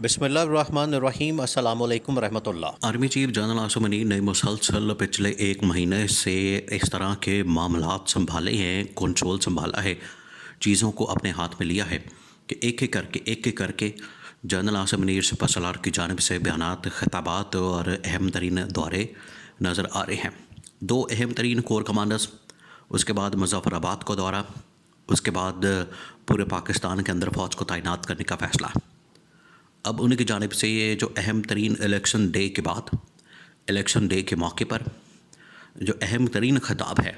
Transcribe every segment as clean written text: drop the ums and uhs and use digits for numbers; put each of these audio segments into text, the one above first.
بسم اللہ الرحمن الرحیم۔ السلام علیکم ورحمۃ اللہ۔ Army chief general Asim Munir نے مسلسل پچھلے ایک مہینے سے اس طرح کے معاملات سنبھالے ہیں، کنٹرول سنبھالا ہے، چیزوں کو اپنے ہاتھ میں لیا ہے کہ ایک ایک کر کے جنرل عاصم منیر سپہ سالار کی جانب سے بیانات، خطابات اور اہم ترین دورے نظر آ رہے ہیں۔ دو اہم ترین کور کمانڈرز، اس کے بعد مظفر آباد کو دورہ، اس کے بعد پورے پاکستان کے اندر فوج کو تعینات کرنے کا فیصلہ۔ اب ان کی جانب سے یہ جو اہم ترین الیکشن ڈے کے بعد، الیکشن ڈے کے موقع پر جو اہم ترین خطاب ہے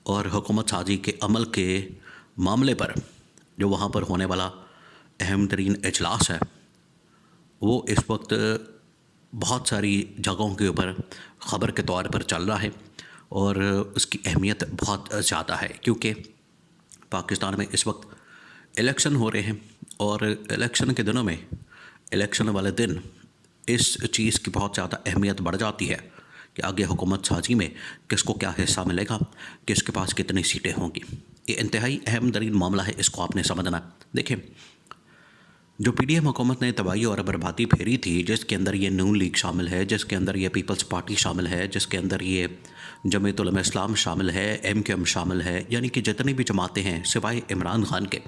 اور حکومت سازی کے عمل کے معاملے پر جو وہاں پر ہونے والا اہم ترین اجلاس ہے، وہ اس وقت بہت ساری جگہوں کے اوپر خبر کے طور پر چل رہا ہے اور اس کی اہمیت بہت زیادہ ہے، کیونکہ پاکستان میں اس وقت الیکشن ہو رہے ہیں اور الیکشن کے دنوں میں، الیکشن والے دن اس چیز کی بہت زیادہ اہمیت بڑھ جاتی ہے کہ آگے حکومت سازی میں کس کو کیا حصہ ملے گا، کس کے پاس کتنی سیٹیں ہوں گی۔ یہ انتہائی اہم ترین معاملہ ہے، اس کو آپ نے سمجھنا۔ دیکھیں، جو پی ڈی ایم حکومت نے تباہی اور بربادی پھیری تھی، جس کے اندر یہ نون لیگ شامل ہے، جس کے اندر یہ پیپلز پارٹی شامل ہے، جس کے اندر یہ جمعیت علماء اسلام شامل ہے، ایم کیو ایم شامل ہے، یعنی کہ جتنی بھی جماعتیں ہیں سوائے عمران خان کے،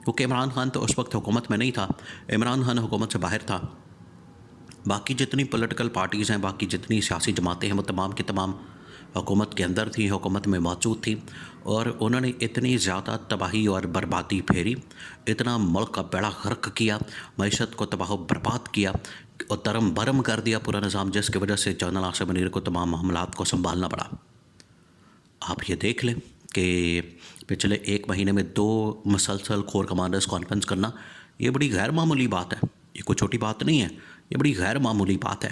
کیونکہ عمران خان تو اس وقت حکومت میں نہیں تھا، عمران خان حکومت سے باہر تھا۔ باقی جتنی پولیٹیکل پارٹیز ہیں، باقی جتنی سیاسی جماعتیں ہیں، وہ تمام کی تمام حکومت کے اندر تھیں، حکومت میں موجود تھیں، اور انہوں نے اتنی زیادہ تباہی اور بربادی پھیری، اتنا ملک کا بیڑا غرق کیا، معیشت کو تباہ و برباد کیا اور درم برم کر دیا پورا نظام، جس کی وجہ سے جنرل عاصم منیر کو تمام معاملات کو سنبھالنا پڑا۔ آپ یہ دیکھ لیں کہ پچھلے ایک مہینے میں 2 مسلسل کور کمانڈرز کانفرنس کرنا، یہ بڑی غیر معمولی بات ہے، یہ کوئی چھوٹی بات نہیں ہے، یہ بڑی غیر معمولی بات ہے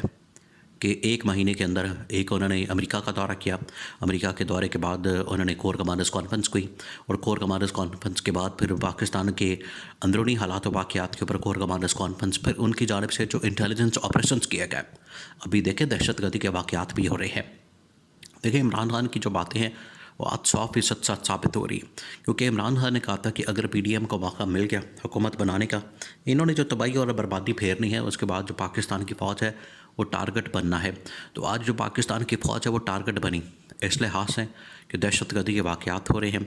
کہ ایک مہینے کے اندر ایک انہوں نے امریکہ کا دورہ کیا، امریکہ کے دورے کے بعد انہوں نے کور کمانڈرز کانفرنس کی، اور کور کمانڈرز کانفرنس کے بعد پھر پاکستان کے اندرونی حالات و واقعات کے اوپر کور کمانڈرز کانفرنس، پھر ان کی جانب سے جو انٹیلیجنس آپریشنز کیے گئے، ابھی دیکھیں دہشت گردی کے واقعات بھی ہو رہے ہیں۔ دیکھیں، عمران خان کی جو باتیں ہیں وہ آج 100% سچ ثابت ہو رہی ہے، کیونکہ عمران خان نے کہا تھا کہ اگر پی ڈی ایم کو موقع مل گیا حکومت بنانے کا، انہوں نے جو تباہی اور بربادی پھیرنی ہے، اس کے بعد جو پاکستان کی فوج ہے وہ ٹارگٹ بننا ہے۔ تو آج جو پاکستان کی فوج ہے وہ ٹارگٹ بنی اس لحاظ سے کہ دہشت گردی کے واقعات ہو رہے ہیں،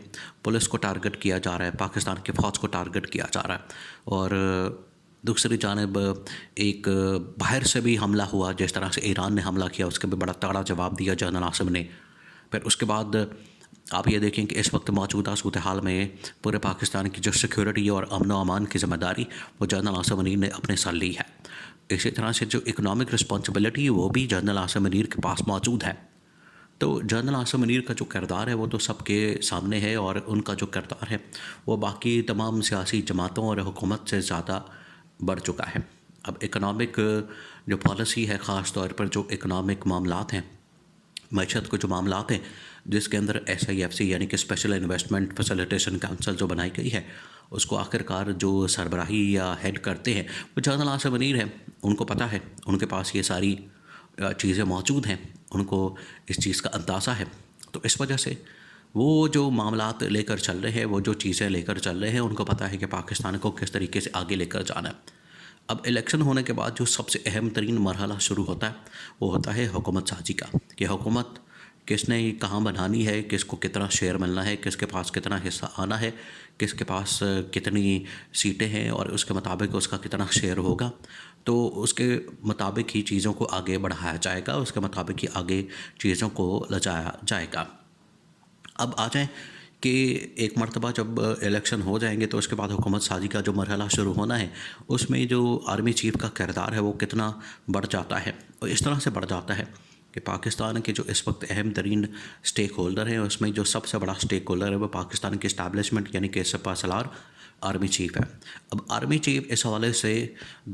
پولیس کو ٹارگٹ کیا جا رہا ہے، پاکستان کی فوج کو ٹارگٹ کیا جا رہا ہے، اور دوسری جانب ایک باہر سے بھی حملہ ہوا، جس طرح سے ایران نے حملہ کیا، اس کے بھی بڑا تگڑا جواب دیا جنرل عاصم نے۔ پھر اس کے بعد آپ یہ دیکھیں کہ اس وقت موجودہ صورتحال میں پورے پاکستان کی جو سیکیورٹی اور امن و امان کی ذمہ داری وہ جنرل عاصم منیر نے اپنے سر لی ہے۔ اسی طرح سے جو اکنامک رسپانسبلٹی وہ بھی جنرل عاصم منیر کے پاس موجود ہے۔ تو جنرل عاصم منیر کا جو کردار ہے وہ تو سب کے سامنے ہے، اور ان کا جو کردار ہے وہ باقی تمام سیاسی جماعتوں اور حکومت سے زیادہ بڑھ چکا ہے۔ اب اکنامک جو پالیسی ہے، خاص طور پر جو اکنامک معاملات ہیں، معیشت کو جو معاملات ہیں، جس کے اندر ایس آئی ایف سی یعنی کہ اسپیشل انویسٹمنٹ فیسیلیٹیشن کونسل جو بنائی گئی ہے، اس کو آخر کار جو سربراہی یا ہیڈ کرتے ہیں وہ جنرل عاصم منیر ہیں۔ ان کو پتہ ہے، ان کے پاس یہ ساری چیزیں موجود ہیں، ان کو اس چیز کا اندازہ ہے، تو اس وجہ سے وہ جو معاملات لے کر چل رہے ہیں، وہ جو چیزیں لے کر چل رہے ہیں، ان کو پتہ ہے کہ پاکستان کو کس طریقے سے آگے لے کر جانا ہے۔ اب الیکشن ہونے کے بعد جو سب سے اہم ترین مرحلہ شروع ہوتا ہے وہ ہوتا ہے حکومت سازی کا، کہ حکومت کس نے کہاں بنانی ہے، کس کو کتنا شیئر ملنا ہے، کس کے پاس کتنا حصہ آنا ہے، کس کے پاس کتنی سیٹیں ہیں، اور اس کے مطابق اس کا کتنا شیئر ہوگا۔ تو اس کے مطابق ہی چیزوں کو آگے بڑھایا جائے گا، اس کے مطابق ہی آگے چیزوں کو لجایا جائے گا۔ اب آ جائیں کہ ایک مرتبہ جب الیکشن ہو جائیں گے تو اس کے بعد حکومت سازی کا جو مرحلہ شروع ہونا ہے، اس میں جو آرمی چیف کا کردار ہے وہ کتنا بڑھ جاتا ہے، اور اس طرح سے بڑھ جاتا ہے کہ پاکستان کے جو اس وقت اہم ترین سٹیک ہولڈر ہیں، اس میں جو سب سے بڑا سٹیک ہولڈر ہے وہ پاکستان کی اسٹیبلشمنٹ یعنی کہ سپہ سالار آرمی چیف ہے۔ اب آرمی چیف اس حوالے سے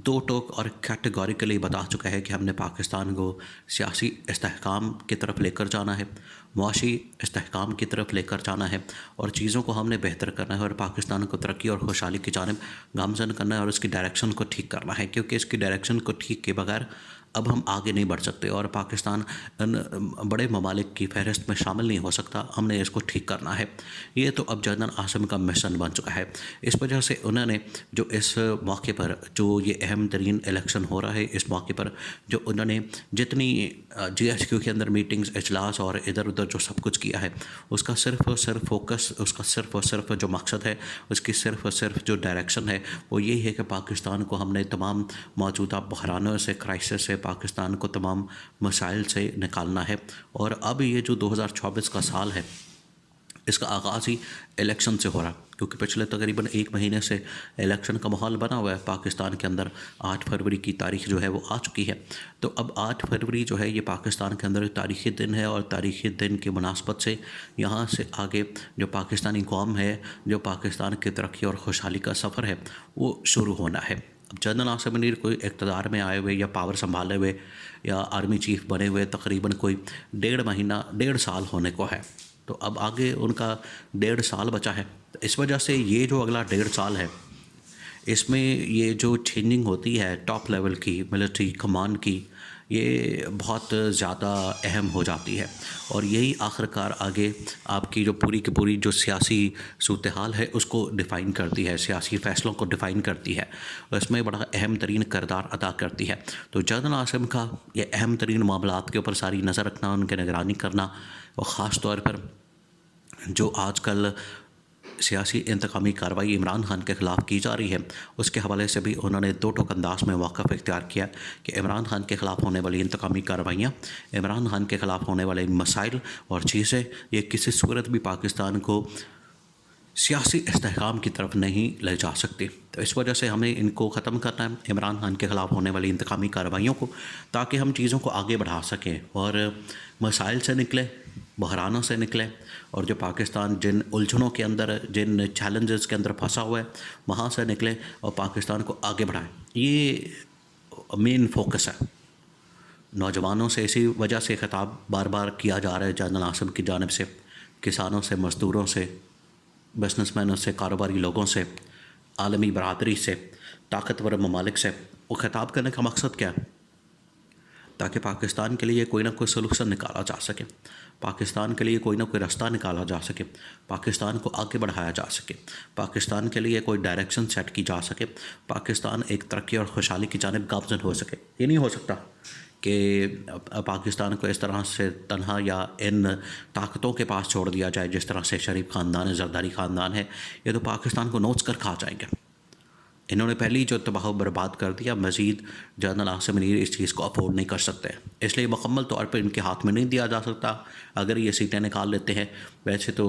2 ٹوک اور کیٹیگوریکلی بتا چکا ہے کہ ہم نے پاکستان کو سیاسی استحکام کی طرف لے کر جانا ہے، معاشی استحکام کی طرف لے کر جانا ہے، اور چیزوں کو ہم نے بہتر کرنا ہے، اور پاکستان کو ترقی اور خوشحالی کی جانب گامزن کرنا ہے، اور اس کی ڈائریکشن کو ٹھیک کرنا ہے، کیونکہ اس کی ڈائریکشن کو ٹھیک کے بغیر اب ہم آگے نہیں بڑھ سکتے اور پاکستان ان بڑے ممالک کی فہرست میں شامل نہیں ہو سکتا. ہم نے اس کو ٹھیک کرنا ہے. یہ تو اب جنرل عاصم کا مشن بن چکا ہے. اس وجہ سے انہوں نے جو اس موقع پر جو یہ اہم ترین الیکشن ہو رہا ہے اس موقع پر جو انہوں نے جتنی جی ایچ کیو کے اندر میٹنگز اجلاس اور ادھر ادھر جو سب کچھ کیا ہے اس کا صرف اور صرف فوکس اس کا صرف اور صرف جو مقصد ہے اس کی صرف اور صرف جو ڈائریکشن ہے وہ یہی ہے کہ پاکستان کو ہم نے تمام موجودہ بحرانوں سے کرائسس سے پاکستان کو تمام مسائل سے نکالنا ہے. اور اب یہ جو 2024 کا سال ہے اس کا آغاز ہی الیکشن سے ہو رہا کیونکہ پچھلے تقریباً 1 مہینے سے الیکشن کا ماحول بنا ہوا ہے پاکستان کے اندر. 8 فروری کی تاریخ جو ہے وہ آ چکی ہے. تو اب 8 فروری جو ہے یہ پاکستان کے اندر تاریخی دن ہے اور تاریخی دن کی مناسبت سے یہاں سے آگے جو پاکستانی قوم ہے جو پاکستان کی ترقی اور خوشحالی کا سفر ہے وہ شروع ہونا ہے. اب جنرل عاصم منیر کوئی اقتدار میں آئے ہوئے یا پاور سنبھالے ہوئے یا آرمی چیف بنے ہوئے تقریباً کوئی 1.5 سال ہونے کو ہے. تو اب آگے ان کا 1.5 سال بچا ہے. اس وجہ سے یہ جو اگلا 1.5 سال ہے اس میں یہ جو چینجنگ ہوتی ہے ٹاپ لیول کی ملٹری کمانڈ کی یہ بہت زیادہ اہم ہو جاتی ہے اور یہی آخر کار آگے آپ کی جو پوری کی پوری جو سیاسی صورتحال ہے اس کو ڈیفائن کرتی ہے, سیاسی فیصلوں کو ڈیفائن کرتی ہے اور اس میں بڑا اہم ترین کردار ادا کرتی ہے. تو جنرل عاصم کا یہ اہم ترین معاملات کے اوپر ساری نظر رکھنا, ان کی نگرانی کرنا اور خاص طور پر جو آج کل سیاسی انتقامی کارروائی عمران خان کے خلاف کی جا رہی ہے اس کے حوالے سے بھی انہوں نے 2 ٹوک انداز میں موقف اختیار کیا کہ عمران خان کے خلاف ہونے والی انتقامی کارروائیاں, عمران خان کے خلاف ہونے والے مسائل اور چیزیں یہ کسی صورت بھی پاکستان کو سیاسی استحکام کی طرف نہیں لے جا سکتی. تو اس وجہ سے ہمیں ان کو ختم کرنا ہے عمران خان کے خلاف ہونے والی انتقامی کارروائیوں کو, تاکہ ہم چیزوں کو آگے بڑھا سکیں اور مسائل سے نکلیں, بحرانوں سے نکلیں اور جو پاکستان جن الجھنوں کے اندر جن چیلنجز کے اندر پھنسا ہوا ہے وہاں سے نکلیں اور پاکستان کو آگے بڑھائیں. یہ مین فوکس ہے. نوجوانوں سے اسی وجہ سے خطاب بار بار کیا جا رہا ہے جنرل عاصم کی جانب سے, کسانوں سے, مزدوروں سے, بزنس مینوں سے, کاروباری لوگوں سے, عالمی برادری سے, طاقتور ممالک سے. وہ خطاب کرنے کا مقصد کیا ہے؟ تاکہ پاکستان کے لیے کوئی نہ کوئی سلوشن نکالا جا سکے, پاکستان کے لیے کوئی نہ کوئی راستہ نکالا جا سکے, پاکستان کو آگے بڑھایا جا سکے, پاکستان کے لیے کوئی ڈائریکشن سیٹ کی جا سکے, پاکستان ایک ترقی اور خوشحالی کی جانب گامزن ہو سکے. یہ نہیں ہو سکتا کہ پاکستان کو اس طرح سے تنہا یا ان طاقتوں کے پاس چھوڑ دیا جائے جس طرح سے شریف خاندان ہے, زرداری خاندان ہے. یہ تو پاکستان کو نوچ کر کھا جائیں گے. انہوں نے پہلی جو تباہ و برباد کر دیا, مزید جنرل عاصم منیر اس چیز کو افورڈ نہیں کر سکتے, اس لیے مکمل طور پر ان کے ہاتھ میں نہیں دیا جا سکتا. اگر یہ سیٹیں نکال لیتے ہیں ویسے تو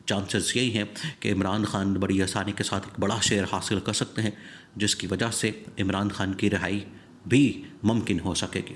چانسز یہی ہیں کہ عمران خان بڑی آسانی کے ساتھ ایک بڑا شیئر حاصل کر سکتے ہیں جس کی وجہ سے عمران خان کی رہائی بھی ممکن ہو سکے گی.